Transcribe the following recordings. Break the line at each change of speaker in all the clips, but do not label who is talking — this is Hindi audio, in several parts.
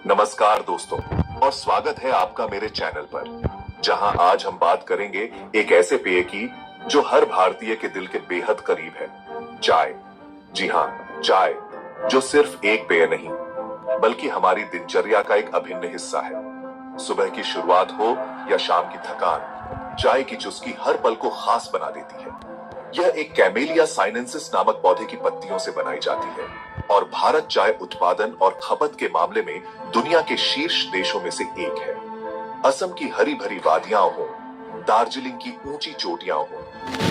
नमस्कार दोस्तों और स्वागत है आपका मेरे चैनल पर, जहां आज हम बात करेंगे एक ऐसे पेय की जो हर भारतीय के दिल के बेहद करीब है, चाय। जी हाँ, चाय, जो सिर्फ एक पेय नहीं बल्कि हमारी दिनचर्या का एक अभिन्न हिस्सा है। सुबह की शुरुआत हो या शाम की थकान, चाय की चुस्की हर पल को खास बना देती है। यह एक कैमेलिया साइनेंसिस नामक पौधे की पत्तियों से बनाई जाती है और भारत चाय उत्पादन और खपत के मामले में दुनिया के शीर्ष देशों में से एक है। असम की हरी भरी वादियां हो, दार्जिलिंग की ऊंची चोटियां हो,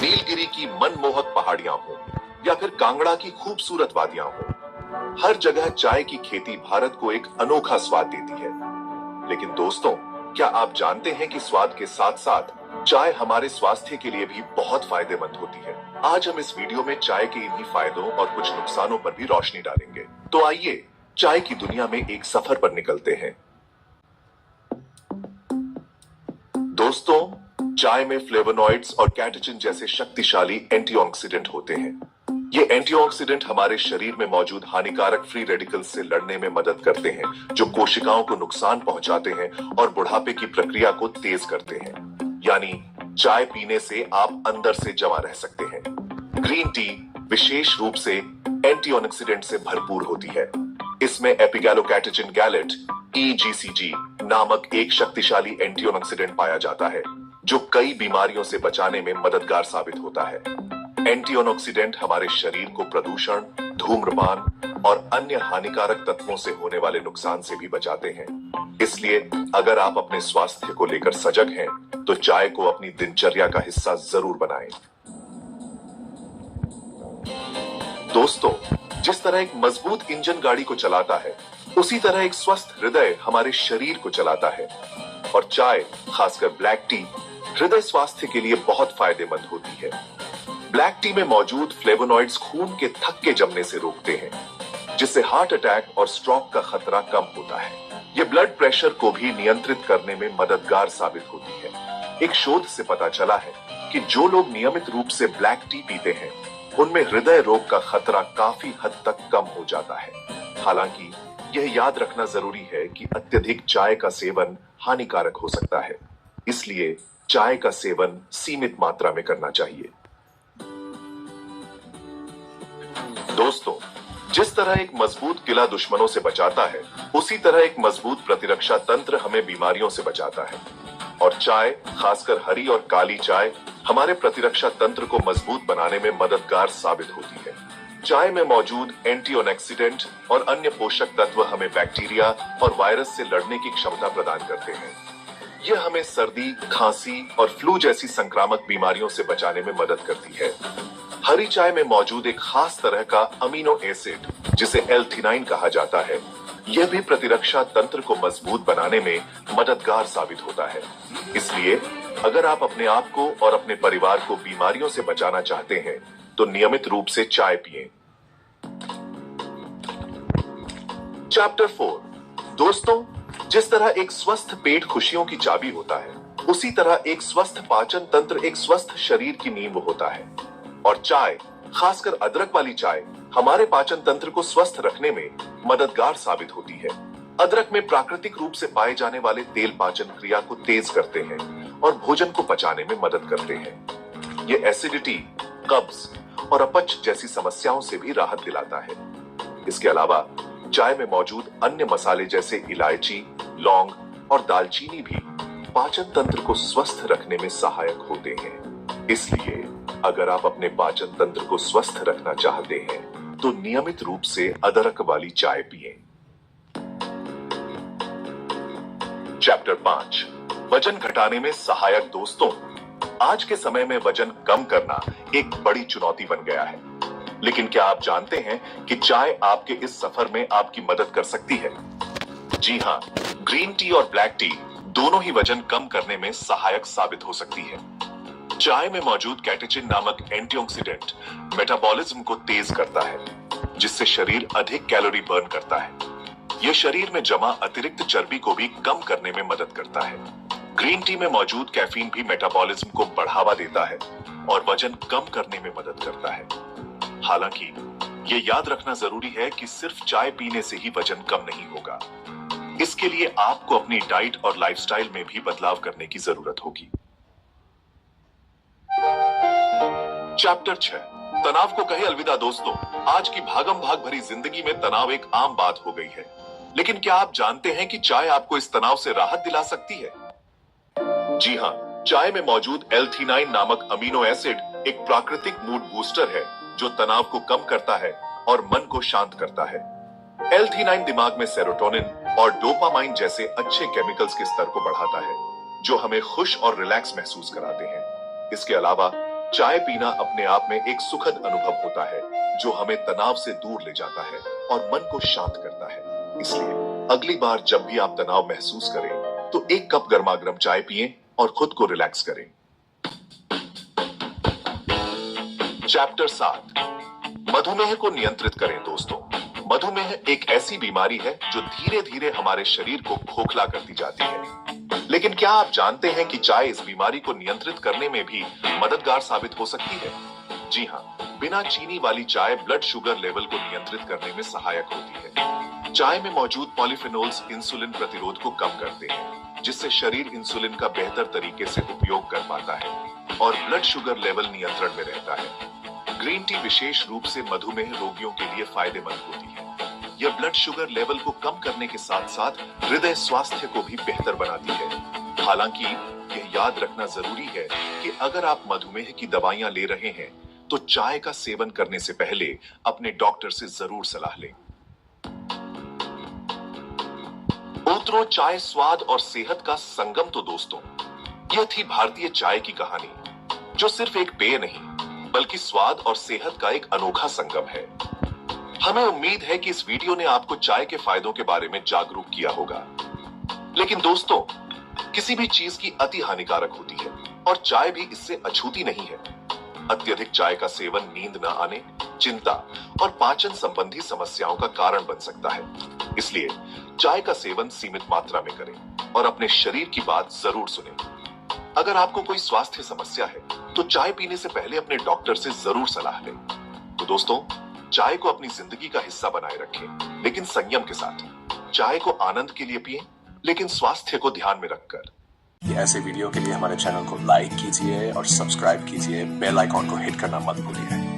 नीलगिरी की मनमोहक पहाड़ियां हो या फिर कांगड़ा की खूबसूरत वादियां हो, हर जगह चाय की खेती भारत को एक अनोखा स्वाद देती है। लेकिन दोस्तों, क्या आप जानते हैं कि स्वाद के साथ साथ चाय हमारे स्वास्थ्य के लिए भी बहुत फायदेमंद होती है। आज हम इस वीडियो में चाय के इन्हीं फायदों और कुछ नुकसानों पर भी रोशनी डालेंगे। तो आइए चाय की दुनिया में एक सफर पर निकलते हैं। दोस्तों, चाय में फ्लेवोनॉइड्स और कैटेचिन जैसे शक्तिशाली एंटीऑक्सीडेंट होते हैं। ये एंटीऑक्सीडेंट हमारे शरीर में मौजूद हानिकारक फ्री रेडिकल्स से लड़ने में मदद करते हैं, जो कोशिकाओं को नुकसान पहुंचाते हैं और बुढ़ापे की प्रक्रिया को तेज करते हैं। यानी चाय पीने से आप अंदर से जमा रह सकते हैं। ग्रीन टी विशेष रूप से एंटीऑक्सीडेंट से भरपूर होती है। इसमें एपिगैलोकैटेचिन गैलेट (EGCG) नामक एक शक्तिशाली एंटीऑक्सीडेंट पाया जाता है, जो कई बीमारियों से बचाने में मददगार साबित होता है। एंटीऑक्सीडेंट हमारे शरीर को प्रदूषण, धूम्रपान और अन्य हानिकारक तत्वों से होने वाले नुकसान से भी बचाते हैं। इसलिए अगर आप अपने स्वास्थ्य को लेकर सजग हैं, तो चाय को अपनी दिनचर्या का हिस्सा जरूर बनाएं। दोस्तों, जिस तरह एक मजबूत इंजन गाड़ी को चलाता है, उसी तरह एक स्वस्थ हृदय हमारे शरीर को चलाता है। और चाय, खासकर ब्लैक टी, हृदय स्वास्थ्य के लिए बहुत फायदेमंद होती है। ब्लैक टी में मौजूद फ्लेवोनॉइड्स खून के थक्के जमने से रोकते हैं, जिससे हार्ट अटैक और स्ट्रोक का खतरा कम होता है। ये ब्लड प्रेशर को भी नियंत्रित करने में मददगार साबित होती है। एक शोध से पता चला है कि जो लोग नियमित रूप से ब्लैक टी पीते हैं, उनमें हृदय रोग का खतरा काफी हद तक कम हो जाता है। हालांकि यह याद रखना जरूरी है कि अत्यधिक चाय का सेवन हानिकारक हो सकता है, इसलिए चाय का सेवन सीमित मात्रा में करना चाहिए। दोस्तों, जिस तरह एक मजबूत किला दुश्मनों से बचाता है, उसी तरह एक मजबूत प्रतिरक्षा तंत्र हमें बीमारियों से बचाता है। और चाय, खासकर हरी और काली चाय, हमारे प्रतिरक्षा तंत्र को मजबूत बनाने में मददगार साबित होती है। चाय में मौजूद एंटीऑक्सीडेंट और अन्य पोषक तत्व हमें बैक्टीरिया और वायरस से लड़ने की क्षमता प्रदान करते हैं। यह हमें सर्दी, खांसी और फ्लू जैसी संक्रामक बीमारियों से बचाने में मदद करती है। हरी चाय में मौजूद एक खास तरह का अमीनो एसिड, जिसे L-theanine कहा जाता है, यह भी प्रतिरक्षा तंत्र को मजबूत बनाने में मददगार साबित होता है। इसलिए अगर आप अपने आप को और अपने परिवार को बीमारियों से बचाना चाहते हैं, तो नियमित रूप से चाय पिएं। चैप्टर 4। दोस्तों, जिस तरह एक स्वस्थ पेट खुशियों की चाबी होता है, उसी तरह एक स्वस्थ पाचन तंत्र एक स्वस्थ शरीर की नींव होता है। और चाय, खासकर अदरक वाली चाय, हमारे पाचन तंत्र को स्वस्थ रखने में मददगार साबित होती है। अदरक में प्राकृतिक रूप से पाए जाने वाले तेल पाचन क्रिया को तेज करते हैं और भोजन को पचाने में मदद करते हैं। ये एसिडिटी, कब्ज और अपच जैसी समस्याओं से भी राहत दिलाता है। इसके अलावा चाय में मौजूद अन्य मसाले जैसे इलायची, लौंग और दालचीनी भी पाचन तंत्र को स्वस्थ रखने में सहायक होते हैं। इसलिए अगर आप अपने पाचन तंत्र को स्वस्थ रखना चाहते हैं, तो नियमित रूप से अदरक वाली चाय पिएं। चैप्टर 5। वजन घटाने में सहायक। दोस्तों, आज के समय में वजन कम करना एक बड़ी चुनौती बन गया है, लेकिन क्या आप जानते हैं कि चाय आपके इस सफर में आपकी मदद कर सकती है? जी हाँ, ग्रीन टी और ब्लैक टी दोनों ही वजन कम करने में सहायक साबित हो सकती है। चाय में मौजूद कैटेचिन नामक एंटीऑक्सीडेंट मेटाबॉलिज्म को तेज करता है, जिससे शरीर अधिक कैलोरी बर्न करता है। यह शरीर में जमा अतिरिक्त चर्बी को भी कम करने में मदद करता है। ग्रीन टी में मौजूद कैफीन भी मेटाबॉलिज्म को बढ़ावा देता है और वजन कम करने में मदद करता है। हालांकि ये याद रखना जरूरी है कि सिर्फ चाय पीने से ही वजन कम नहीं होगा। इसके लिए आपको अपनी डाइट और लाइफस्टाइल में भी बदलाव करने की जरूरत होगी। चैप्टर 6, तनाव को कहे अलविदा। दोस्तों, आज की भागम भाग भरी जिंदगी में तनाव एक आम बात हो गई है, लेकिन क्या आप जानते हैं कि चाय आपको इस तनाव से राहत दिला सकती है? जी हाँ, चाय में मौजूद L-theanine नामक अमीनो एसिड एक प्राकृतिक मूड बूस्टर है जो तनाव को कम करता है और मन को शांत करता है। L-theanine दिमाग में सेरोटोनिन और डोपामाइन जैसे अच्छे केमिकल्स के स्तर को बढ़ाता है, जो हमें खुश और रिलैक्स महसूस कराते हैं। इसके अलावा चाय पीना अपने आप में एक सुखद अनुभव होता है, जो हमें तनाव से दूर ले जाता है और मन को शांत करता है। इसलिए अगली बार जब भी आप तनाव महसूस करें, तो एक कप गर्मा-गर्म चाय पिएं और खुद को रिलैक्स करें। चैप्टर 7, मधुमेह को नियंत्रित करें। दोस्तों, मधुमेह एक ऐसी बीमारी है जो धीरे धीरे हमारे शरीर को खोखला करती जाती है, लेकिन क्या आप जानते हैं कि चाय इस बीमारी को नियंत्रित करने में भी मददगार साबित हो सकती है? जी हाँ, बिना चीनी वाली चाय ब्लड शुगर लेवल को नियंत्रित करने में सहायक होती है। चाय में मौजूद पॉलीफेनोल्स इंसुलिन प्रतिरोध को कम करते हैं, जिससे शरीर इंसुलिन का बेहतर तरीके से उपयोग कर पाता है और ब्लड शुगर लेवल नियंत्रण में रहता है। ग्रीन टी विशेष रूप से मधुमेह रोगियों के लिए फायदेमंद होती है। यह ब्लड शुगर लेवल को कम करने के साथ साथ हृदय स्वास्थ्य को भी बेहतर बनाती है। हालांकि यह याद रखना जरूरी है कि अगर आप मधुमेह की दवाइयां ले रहे हैं, तो चाय का सेवन करने से पहले अपने डॉक्टर से जरूर सलाह लें। उत्तरो चाय स्वाद और सेहत का संगम। तो दोस्तों, यह थी भारतीय चाय की कहानी, जो सिर्फ एक पेय नहीं बल्कि स्वाद और सेहत का एक अनोखा संगम है। हमें उम्मीद है कि इस वीडियो ने आपको चाय के फायदों के बारे में जागरूक किया होगा। लेकिन दोस्तों, किसी भी चीज की अति हानिकारक होती है और चाय भी इससे अछूती नहीं है। अत्यधिक चाय का सेवन नींद न आने, चिंता और पाचन संबंधी समस्याओं का कारण बन सकता है। इसलिए चाय का सेवन सीमित मात्रा में करें और अपने शरीर की बात जरूर सुनें। अगर आपको कोई स्वास्थ्य समस्या है, तो चाय पीने से पहले अपने डॉक्टर से जरूर सलाह लें। तो दोस्तों, चाय को अपनी जिंदगी का हिस्सा बनाए रखें, लेकिन संयम के साथ। चाय को आनंद के लिए पिएं, लेकिन स्वास्थ्य को ध्यान में रखकर।
ऐसे वीडियो के लिए हमारे चैनल को लाइक कीजिए और सब्सक्राइब कीजिए। बेल आइकॉन को हिट करना मत भूलिए।